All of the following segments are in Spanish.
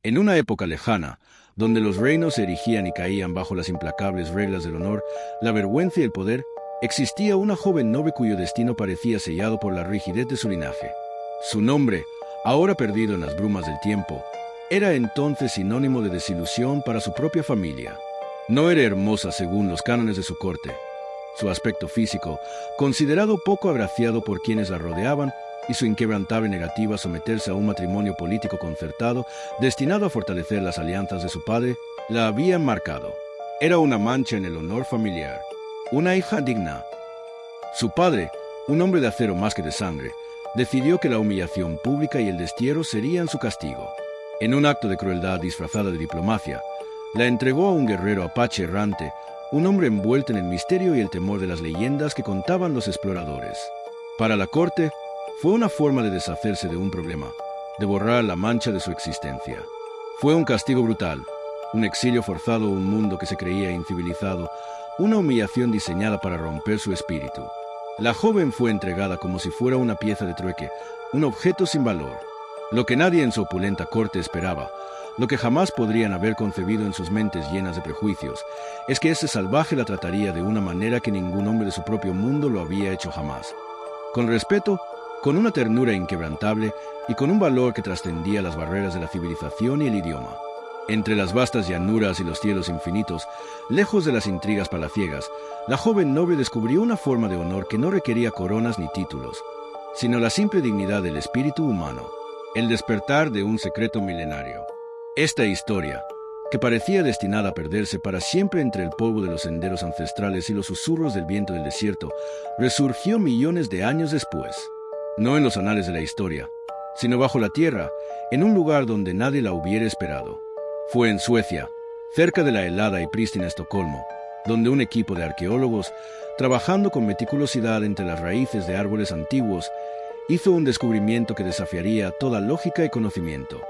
En una época lejana, donde los reinos se erigían y caían bajo las implacables reglas del honor, la vergüenza y el poder, existía una joven noble cuyo destino parecía sellado por la rigidez de su linaje. Su nombre, ahora perdido en las brumas del tiempo, era entonces sinónimo de desilusión para su propia familia. No era hermosa según los cánones de su corte. Su aspecto físico, considerado poco agraciado por quienes la rodeaban, y su inquebrantable negativa a someterse a un matrimonio político concertado, destinado a fortalecer las alianzas de su padre, la habían marcado. Era una mancha en el honor familiar, una hija digna. Su padre, un hombre de acero más que de sangre, decidió que la humillación pública y el destierro serían su castigo. En un acto de crueldad disfrazada de diplomacia, la entregó a un guerrero apache errante, un hombre envuelto en el misterio y el temor de las leyendas que contaban los exploradores. Para la corte, fue una forma de deshacerse de un problema, de borrar la mancha de su existencia. Fue un castigo brutal, un exilio forzado a un mundo que se creía incivilizado, una humillación diseñada para romper su espíritu. La joven fue entregada como si fuera una pieza de trueque, un objeto sin valor. Lo que nadie en su opulenta corte esperaba, lo que jamás podrían haber concebido en sus mentes llenas de prejuicios, es que ese salvaje la trataría de una manera que ningún hombre de su propio mundo lo había hecho jamás. Con respeto, con una ternura inquebrantable y con un valor que trascendía las barreras de la civilización y el idioma. Entre las vastas llanuras y los cielos infinitos, lejos de las intrigas palaciegas, la joven noble descubrió una forma de honor que no requería coronas ni títulos, sino la simple dignidad del espíritu humano, el despertar de un secreto milenario. Esta historia, que parecía destinada a perderse para siempre entre el polvo de los senderos ancestrales y los susurros del viento del desierto, resurgió millones de años después. No en los anales de la historia, sino bajo la tierra, en un lugar donde nadie la hubiera esperado. Fue en Suecia, cerca de la helada y prístina Estocolmo, donde un equipo de arqueólogos, trabajando con meticulosidad entre las raíces de árboles antiguos, hizo un descubrimiento que desafiaría toda lógica y conocimiento.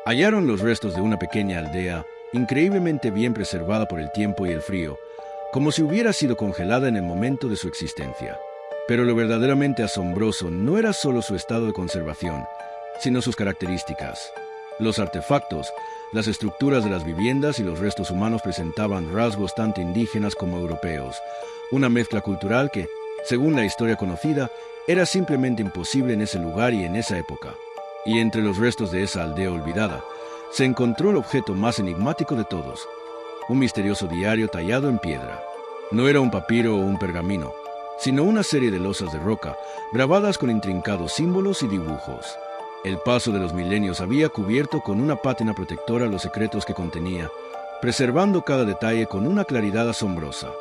Hallaron los restos de una pequeña aldea, increíblemente bien preservada por el tiempo y el frío, como si hubiera sido congelada en el momento de su existencia. Pero lo verdaderamente asombroso no era solo su estado de conservación, sino sus características. Los artefactos, las estructuras de las viviendas y los restos humanos presentaban rasgos tanto indígenas como europeos, una mezcla cultural que, según la historia conocida, era simplemente imposible en ese lugar y en esa época. Y entre los restos de esa aldea olvidada, se encontró el objeto más enigmático de todos, un misterioso diario tallado en piedra. No era un papiro o un pergamino, sino una serie de losas de roca, grabadas con intrincados símbolos y dibujos. El paso de los milenios había cubierto con una pátina protectora los secretos que contenía, preservando cada detalle con una claridad asombrosa.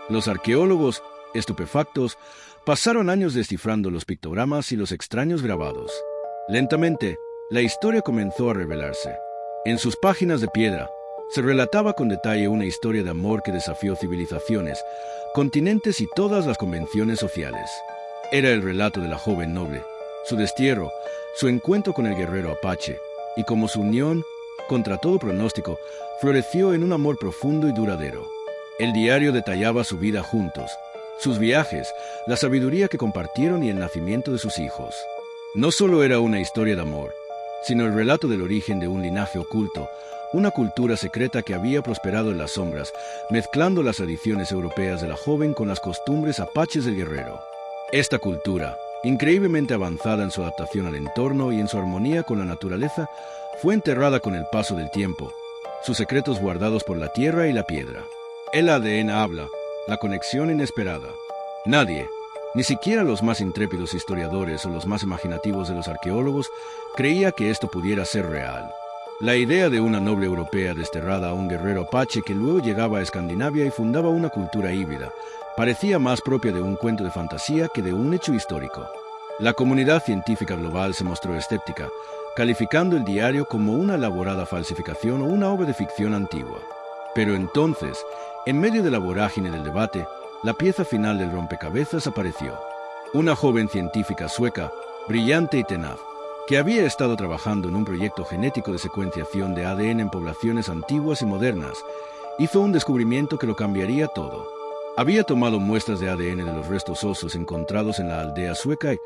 Los arqueólogos, estupefactos, pasaron años descifrando los pictogramas y los extraños grabados. Lentamente, la historia comenzó a revelarse. En sus páginas de piedra, se relataba con detalle una historia de amor que desafió civilizaciones, continentes y todas las convenciones sociales. Era el relato de la joven noble, su destierro, su encuentro con el guerrero apache, y como su unión, contra todo pronóstico, floreció en un amor profundo y duradero. El diario detallaba su vida juntos, sus viajes, la sabiduría que compartieron y el nacimiento de sus hijos. No solo era una historia de amor, sino el relato del origen de un linaje oculto, una cultura secreta que había prosperado en las sombras, mezclando las tradiciones europeas de la joven con las costumbres apaches del guerrero. Esta cultura, increíblemente avanzada en su adaptación al entorno y en su armonía con la naturaleza, fue enterrada con el paso del tiempo, sus secretos guardados por la tierra y la piedra. El ADN habla, la conexión inesperada. Nadie, ni siquiera los más intrépidos historiadores o los más imaginativos de los arqueólogos, creía que esto pudiera ser real. La idea de una noble europea desterrada a un guerrero apache que luego llegaba a Escandinavia y fundaba una cultura híbrida, parecía más propia de un cuento de fantasía que de un hecho histórico. La comunidad científica global se mostró escéptica, calificando el diario como una elaborada falsificación o una obra de ficción antigua. Pero entonces, en medio de la vorágine del debate, la pieza final del rompecabezas apareció. Una joven científica sueca, brillante y tenaz, que había estado trabajando en un proyecto genético de secuenciación de ADN en poblaciones antiguas y modernas, hizo un descubrimiento que lo cambiaría todo. Había tomado muestras de ADN de los restos óseos encontrados en la aldea sueca y,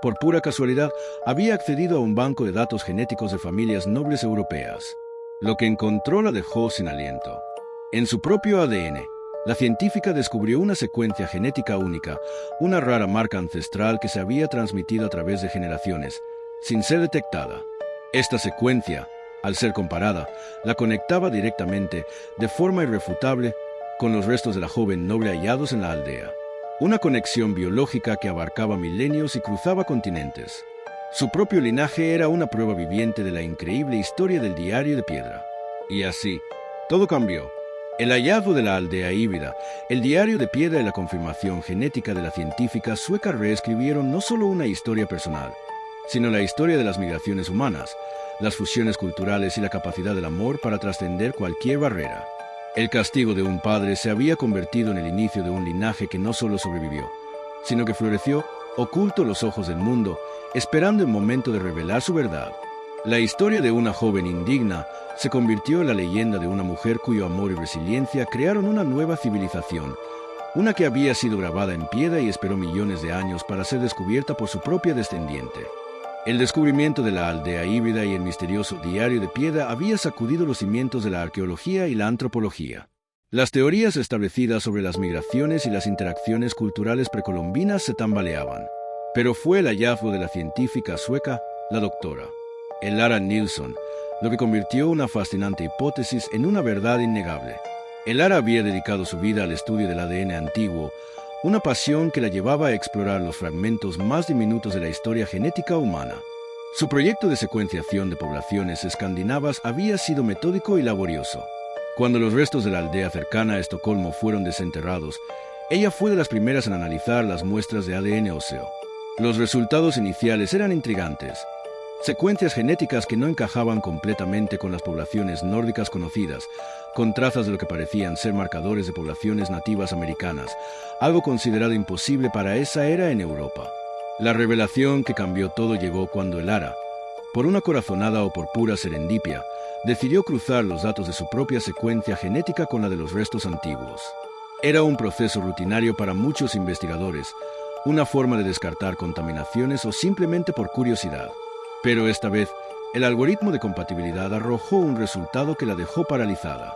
por pura casualidad, había accedido a un banco de datos genéticos de familias nobles europeas. Lo que encontró la dejó sin aliento. En su propio ADN, la científica descubrió una secuencia genética única, una rara marca ancestral que se había transmitido a través de generaciones, sin ser detectada. Esta secuencia, al ser comparada, la conectaba directamente, de forma irrefutable, con los restos de la joven noble hallados en la aldea. Una conexión biológica que abarcaba milenios y cruzaba continentes. Su propio linaje era una prueba viviente de la increíble historia del diario de piedra. Y así, todo cambió. El hallazgo de la aldea híbrida, el diario de piedra y la confirmación genética de la científica sueca reescribieron no solo una historia personal, sino la historia de las migraciones humanas, las fusiones culturales y la capacidad del amor para trascender cualquier barrera. El castigo de un padre se había convertido en el inicio de un linaje que no solo sobrevivió, sino que floreció oculto a los ojos del mundo, esperando el momento de revelar su verdad. La historia de una joven indigna se convirtió en la leyenda de una mujer cuyo amor y resiliencia crearon una nueva civilización, una que había sido grabada en piedra y esperó millones de años para ser descubierta por su propia descendiente. El descubrimiento de la aldea híbrida y el misterioso diario de piedra había sacudido los cimientos de la arqueología y la antropología. Las teorías establecidas sobre las migraciones y las interacciones culturales precolombinas se tambaleaban. Pero fue el hallazgo de la científica sueca, la doctora Elara Nilsson, lo que convirtió una fascinante hipótesis en una verdad innegable. Elara había dedicado su vida al estudio del ADN antiguo, una pasión que la llevaba a explorar los fragmentos más diminutos de la historia genética humana. Su proyecto de secuenciación de poblaciones escandinavas había sido metódico y laborioso. Cuando los restos de la aldea cercana a Estocolmo fueron desenterrados, ella fue de las primeras en analizar las muestras de ADN óseo. Los resultados iniciales eran intrigantes. Secuencias genéticas que no encajaban completamente con las poblaciones nórdicas conocidas, con trazas de lo que parecían ser marcadores de poblaciones nativas americanas, algo considerado imposible para esa era en Europa. La revelación que cambió todo llegó cuando Elara, por una corazonada o por pura serendipia, decidió cruzar los datos de su propia secuencia genética con la de los restos antiguos. Era un proceso rutinario para muchos investigadores, una forma de descartar contaminaciones o simplemente por curiosidad. Pero esta vez, el algoritmo de compatibilidad arrojó un resultado que la dejó paralizada.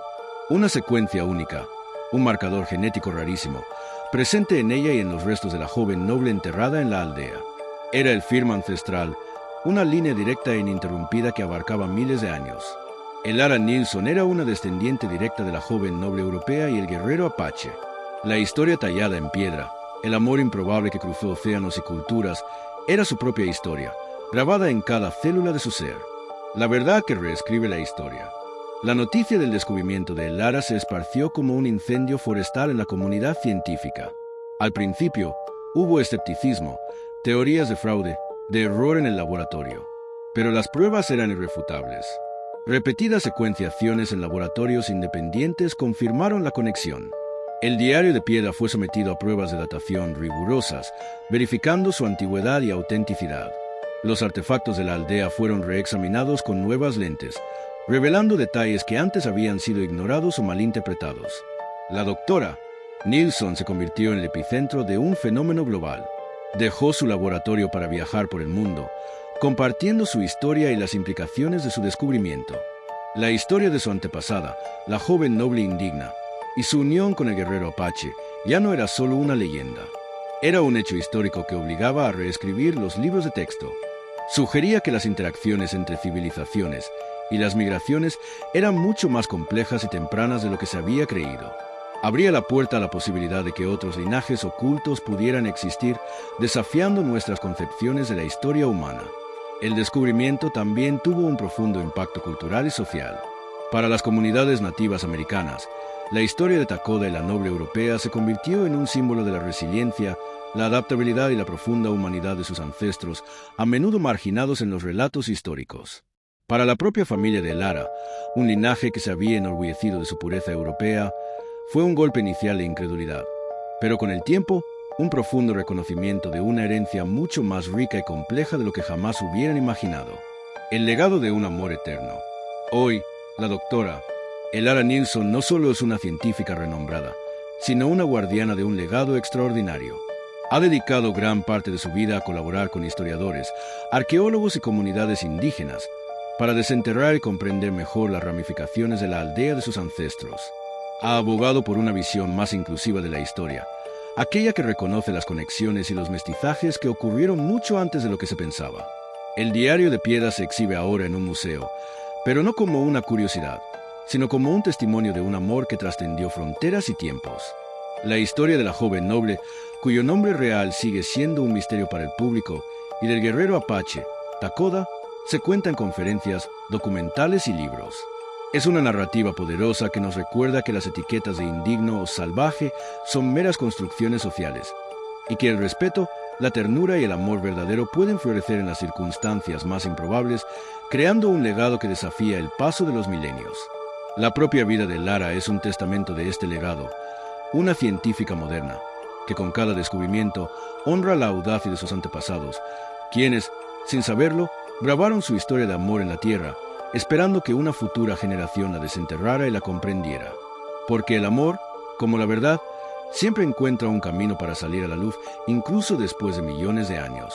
Una secuencia única, un marcador genético rarísimo, presente en ella y en los restos de la joven noble enterrada en la aldea. Era el firma ancestral, una línea directa e ininterrumpida que abarcaba miles de años. Elara Nilsson era una descendiente directa de la joven noble europea y el guerrero apache. La historia tallada en piedra, el amor improbable que cruzó océanos y culturas, era su propia historia, grabada en cada célula de su ser. La verdad que reescribe la historia. La noticia del descubrimiento de Elara se esparció como un incendio forestal en la comunidad científica. Al principio, hubo escepticismo, teorías de fraude, de error en el laboratorio. Pero las pruebas eran irrefutables. Repetidas secuenciaciones en laboratorios independientes confirmaron la conexión. El diario de piedra fue sometido a pruebas de datación rigurosas, verificando su antigüedad y autenticidad. Los artefactos de la aldea fueron reexaminados con nuevas lentes, revelando detalles que antes habían sido ignorados o malinterpretados. La doctora Nilsson se convirtió en el epicentro de un fenómeno global. Dejó su laboratorio para viajar por el mundo, compartiendo su historia y las implicaciones de su descubrimiento. La historia de su antepasada, la joven noble indigna, y su unión con el guerrero apache, ya no era solo una leyenda. Era un hecho histórico que obligaba a reescribir los libros de texto. Sugería que las interacciones entre civilizaciones y las migraciones eran mucho más complejas y tempranas de lo que se había creído. Abría la puerta a la posibilidad de que otros linajes ocultos pudieran existir, desafiando nuestras concepciones de la historia humana. El descubrimiento también tuvo un profundo impacto cultural y social. Para las comunidades nativas americanas, la historia de Takoda y la noble europea se convirtió en un símbolo de la resiliencia, la adaptabilidad y la profunda humanidad de sus ancestros, a menudo marginados en los relatos históricos. Para la propia familia de Elara, un linaje que se había enorgullecido de su pureza europea, fue un golpe inicial de incredulidad, pero con el tiempo, un profundo reconocimiento de una herencia mucho más rica y compleja de lo que jamás hubieran imaginado. El legado de un amor eterno. Hoy, la doctora Elara Nilsson no solo es una científica renombrada, sino una guardiana de un legado extraordinario. Ha dedicado gran parte de su vida a colaborar con historiadores, arqueólogos y comunidades indígenas, para desenterrar y comprender mejor las ramificaciones de la aldea de sus ancestros. Ha abogado por una visión más inclusiva de la historia, aquella que reconoce las conexiones y los mestizajes que ocurrieron mucho antes de lo que se pensaba. El diario de Piedad se exhibe ahora en un museo, pero no como una curiosidad, sino como un testimonio de un amor que trascendió fronteras y tiempos. La historia de la joven noble, cuyo nombre real sigue siendo un misterio para el público, y del guerrero apache, Takoda, se cuenta en conferencias, documentales y libros. Es una narrativa poderosa que nos recuerda que las etiquetas de indigno o salvaje son meras construcciones sociales, y que el respeto, la ternura y el amor verdadero pueden florecer en las circunstancias más improbables, creando un legado que desafía el paso de los milenios. La propia vida de Lara es un testamento de este legado, una científica moderna, que con cada descubrimiento honra la audacia de sus antepasados, quienes, sin saberlo, grabaron su historia de amor en la tierra, esperando que una futura generación la desenterrara y la comprendiera. Porque el amor, como la verdad, siempre encuentra un camino para salir a la luz, incluso después de millones de años.